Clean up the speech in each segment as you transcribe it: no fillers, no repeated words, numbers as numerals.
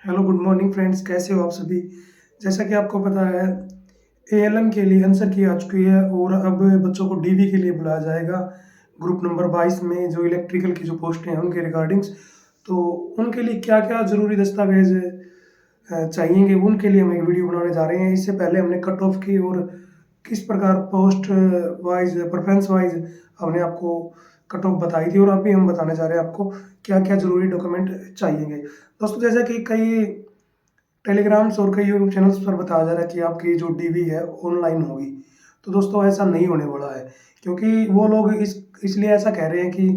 Hello good morning friends, कैसे हो आप सभी। जैसा कि आपको पता है, एएलएम के लिए आंसर की आ चुकी है और अब बच्चों को डीवी के लिए बुलाया जाएगा ग्रुप नंबर 22 में, जो इलेक्ट्रिकल की जो पोस्टें हैं उनके रिगार्डिंग्स। तो उनके लिए क्या क्या ज़रूरी दस्तावेज चाहिएंगे, उनके लिए हम एक वीडियो बनाने जा रहे हैं। इससे पहले हमने कट ऑफ की और किस प्रकार पोस्ट वाइज प्रेफरेंस वाइज हमने आपको कट ऑफ बताई थी, और अभी हम बताने जा रहे हैं आपको क्या क्या ज़रूरी डॉक्यूमेंट चाहिएंगे। दोस्तों, जैसा कि कई टेलीग्राम्स और कई यूट्यूब चैनल्स पर बताया जा रहा है कि आपकी जो डीवी है ऑनलाइन होगी। तो दोस्तों, ऐसा नहीं होने वाला है, क्योंकि वो लोग इसलिए ऐसा कह रहे हैं कि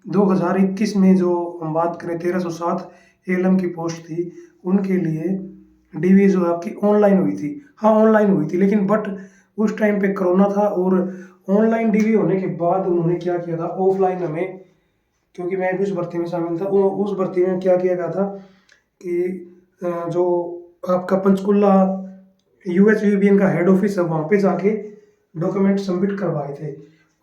2021 में जो हम बात करें 1307 एएलएम की पोस्ट थी, उनके लिए डीवी जो है आपकी ऑनलाइन हुई थी। हाँ, ऑनलाइन हुई थी, लेकिन बट उस टाइम पे कोरोना था, और ऑनलाइन डीवी होने के बाद उन्होंने क्या किया था, ऑफलाइन हमें, क्योंकि मैं भी उस भर्ती में शामिल था, उस भर्ती में क्या किया गया था कि जो आपका पंचकुला यूएचवीबीएन का हेड ऑफिस है, वहाँ पे जाके डॉक्यूमेंट सबमिट करवाए थे।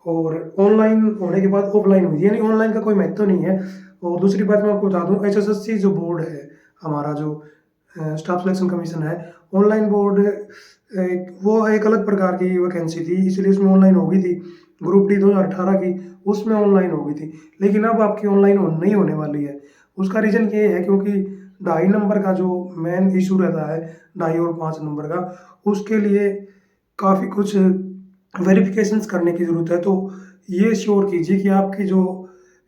और ऑनलाइन होने के बाद ऑफलाइन हुई, यानी ऑनलाइन का कोई महत्व नहीं है। और दूसरी बात मैं आपको बता दूं, एचएसएससी जो बोर्ड है हमारा, जो स्टाफ सिलेक्शन कमीशन है, ऑनलाइन बोर्ड, वो एक अलग प्रकार की वैकेंसी थी, इसलिए उसमें ऑनलाइन हो गई थी। ग्रुप डी 2018 की, उसमें ऑनलाइन हो गई थी, लेकिन अब आपकी ऑनलाइन नहीं होने वाली है। उसका रीज़न ये है क्योंकि 2.5 नंबर का जो मेन इशू रहता है, 2.5 और 5 नंबर का, उसके लिए काफ़ी कुछ वेरिफिकेशंस करने की ज़रूरत है। तो ये श्योर कीजिए कि आपकी जो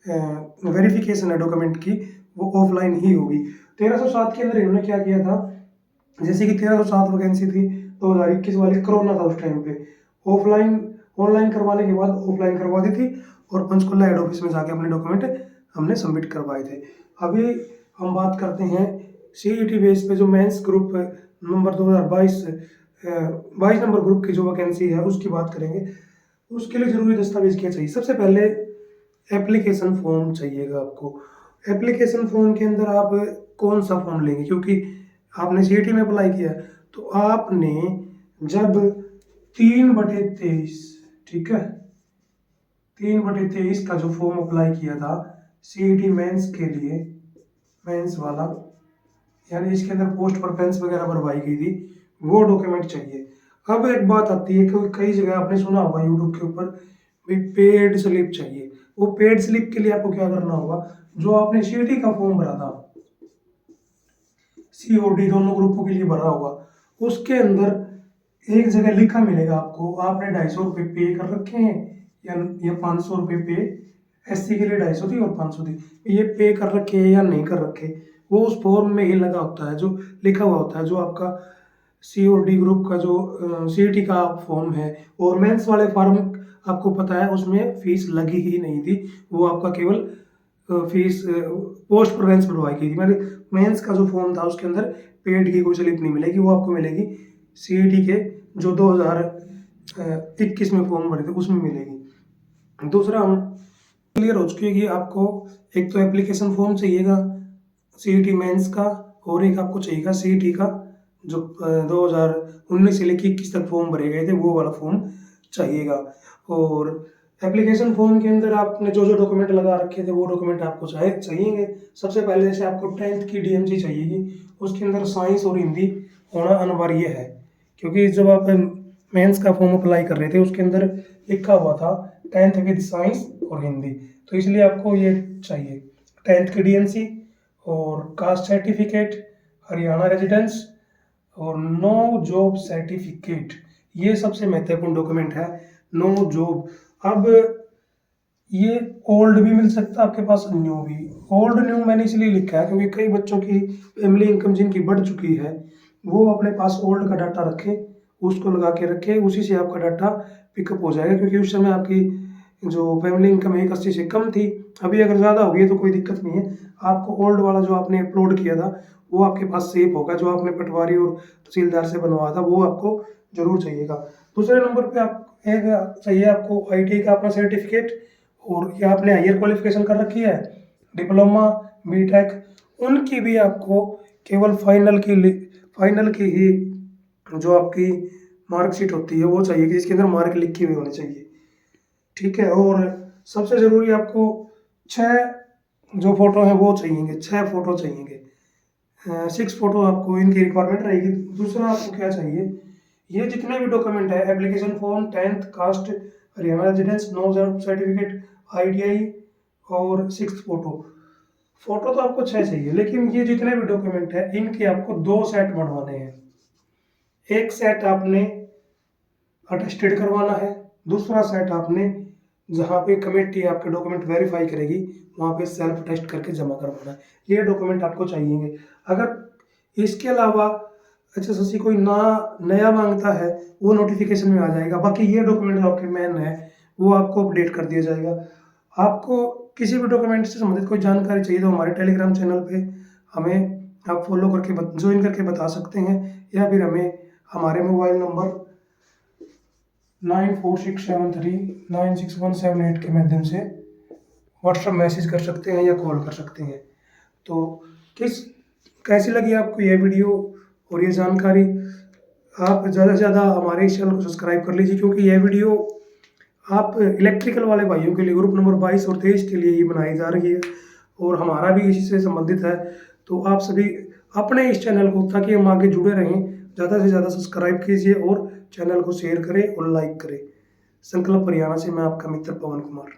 वेरिफिकेशन है डॉक्यूमेंट की, वो ऑफलाइन ही होगी। 1307 के अंदर इन्होंने क्या किया था, जैसे कि 1307 वैकेंसी थी 2021 वाली, कोरोना था उस टाइम पे, ऑफलाइन ऑनलाइन करवाने के बाद ऑफलाइन करवा दी थी, और पंचकुला हेड ऑफिस में जाके अपने डॉक्यूमेंट हमने सबमिट करवाए थे। अभी हम बात करते हैं सीईटी बेस पे जो mains group number 2022 22 number group की जो वैकेंसी है उसकी बात करेंगे। उसके लिए ज़रूरी दस्तावेज क्या चाहिए। सबसे पहले एप्लीकेशन फॉर्म चाहिएगा आपको। एप्लीकेशन फॉर्म के अंदर आप कौन सा फॉर्म लेंगे, क्योंकि आपने सीईटी में अप्लाई किया, तो आपने जब 3/23, ठीक है, 3/23 का जो फॉर्म अप्लाई किया था सीईटी मेंस के लिए, मेंस वाला, यानी इसके अंदर पोस्ट प्रेफरेंस वगैरह भरवाई गई थी, वो डॉक्यूमेंट चाहिए। अब एक बात आती है कि कई जगह आपने सुना होगा यूट्यूब के ऊपर भी पेड स्लिप चाहिए। वो पेड स्लिप के लिए आपको क्या करना होगा, जो आपने सीईटी का फॉर्म भरा था, सीओडी दोनों ग्रुपों के लिए भरा होगा, उसके अंदर एक जगह लिखा मिलेगा आपको, आपने 250 रुपये पे कर रखे हैं या 500 रुपये पे, एससी के लिए 250 थी और 500 थी, ये पे कर रखे हैं या नहीं कर रखे, वो उस फॉर्म में ही लगा होता है, जो लिखा हुआ होता है, जो आपका सीओडी ग्रुप का जो सीईटी का फॉर्म है। और मेंस वाले फॉर्म आपको पता है उसमें फीस लगी ही नहीं थी, वो आपका केवल फीस पोस्ट प्रेफरेंस भरवाई गई थी। मैंने मेंस का जो फॉर्म था उसके अंदर पेड की कोई स्लिप नहीं मिलेगी, वो आपको मिलेगी सीईटी के जो 2021 में फॉर्म भरे थे उसमें मिलेगी। दूसरा, हम क्लियर हो चुकी है कि आपको एक तो एप्लीकेशन फॉर्म चाहिएगा सीईटी मेंस का, और एक आपको चाहिएगा सीईटी का जो 2019 से लेकर 21 तक फॉर्म भरे गए थे, वो वाला फॉर्म चाहिएगा। और एप्लीकेशन फॉर्म के अंदर आपने जो जो डॉक्यूमेंट लगा रखे थे वो डॉक्यूमेंट आपको चाहिएंगे। सबसे पहले जैसे आपको 10th की डीएमसी चाहिएगी, उसके अंदर साइंस और हिंदी होना अनिवार्य है, क्योंकि जब आप मेंस का फॉर्म अप्लाई कर रहे थे उसके अंदर लिखा हुआ था 10th विद साइंस और हिंदी, तो इसलिए आपको ये चाहिए 10th की डीएमसी और कास्ट सर्टिफिकेट, हरियाणा रेजिडेंस, और नो जॉब सर्टिफिकेट। ये सबसे महत्वपूर्ण डॉक्यूमेंट है, नो जॉब। अब ये ओल्ड भी मिल सकता है आपके पास, न्यू भी। ओल्ड न्यू मैंने इसलिए लिखा है क्योंकि कई बच्चों की फैमिली इनकम जिनकी बढ़ चुकी है, वो अपने पास ओल्ड का डाटा रखे, उसको लगा के रखे, उसी से आपका डाटा पिकअप हो जाएगा, क्योंकि उस समय आपकी जो फैमिली इनकम 180 से कम थी। अभी अगर ज़्यादा हो गई है तो कोई दिक्कत नहीं है, आपको ओल्ड वाला जो आपने अपलोड किया था वो आपके पास सेव होगा, जो आपने पटवारी और तहसीलदार से बनवाया था वो आपको जरूर चाहिएगा। दूसरे नंबर पे आप एक चाहिए आपको आईटी का अपना सर्टिफिकेट, और या आपने हायर क्वालिफिकेशन कर रखी है, डिप्लोमा, बीटेक, उनकी भी आपको केवल फाइनल की ही जो आपकी मार्कशीट होती है वो चाहिए, कि जिसके अंदर मार्क लिखे हुए होने चाहिए, ठीक है। और सबसे ज़रूरी आपको 6 जो फोटो हैं वो चाहिएंगे, 6 फोटो चाहिएंगे। 6 फ़ोटो आपको इनकी रिक्वायरमेंट रहेगी। दूसरा आपको क्या चाहिए, ये जितने भी डॉक्यूमेंट है, application form, 10th caste, Haryana residence, no job certificate, ITI और 6th फ़ोटो। फ़ोटो तो आपको 6 चाहिए, लेकिन ये जितने भी डॉक्यूमेंट है इनके आपको 2 सेट बनवाने हैं। एक सेट आपने अटेस्टेड करवाना है, दूसरा सेट आपने जहाँ पे कमेटी आपके डॉक्यूमेंट वेरीफाई करेगी वहाँ पे सेल्फ टेस्ट करके जमा करवाना है। ये डॉक्यूमेंट आपको चाहिएंगे। अगर इसके अलावा एचएसएससी कोई ना नया मांगता है वो नोटिफिकेशन में आ जाएगा। बाकी ये डॉक्यूमेंट आपके मेन है वो आपको अपडेट कर दिया जाएगा। आपको किसी भी डॉक्यूमेंट से संबंधित कोई जानकारी चाहिए तो हमारे टेलीग्राम चैनल पे हमें आप फॉलो करके ज्वाइन करके बता सकते हैं, या फिर हमें हमारे मोबाइल नंबर 9467396178 के माध्यम से व्हाट्सएप मैसेज कर सकते हैं या कॉल कर सकते हैं। तो कैसी लगी आपको ये वीडियो और ये जानकारी? आप ज़्यादा से ज़्यादा हमारे इस चैनल को सब्सक्राइब कर लीजिए, क्योंकि यह वीडियो आप इलेक्ट्रिकल वाले भाइयों के लिए ग्रुप नंबर 22 और 23 के लिए ही बनाई जा रही है और हमारा भी इसी से संबंधित है। तो आप सभी अपने इस चैनल को, ताकि हम आगे जुड़े रहें, ज़्यादा से ज़्यादा सब्सक्राइब कीजिए और चैनल को शेयर करें और लाइक करें। संकल्प हरियाणा से मैं आपका मित्र पवन कुमार।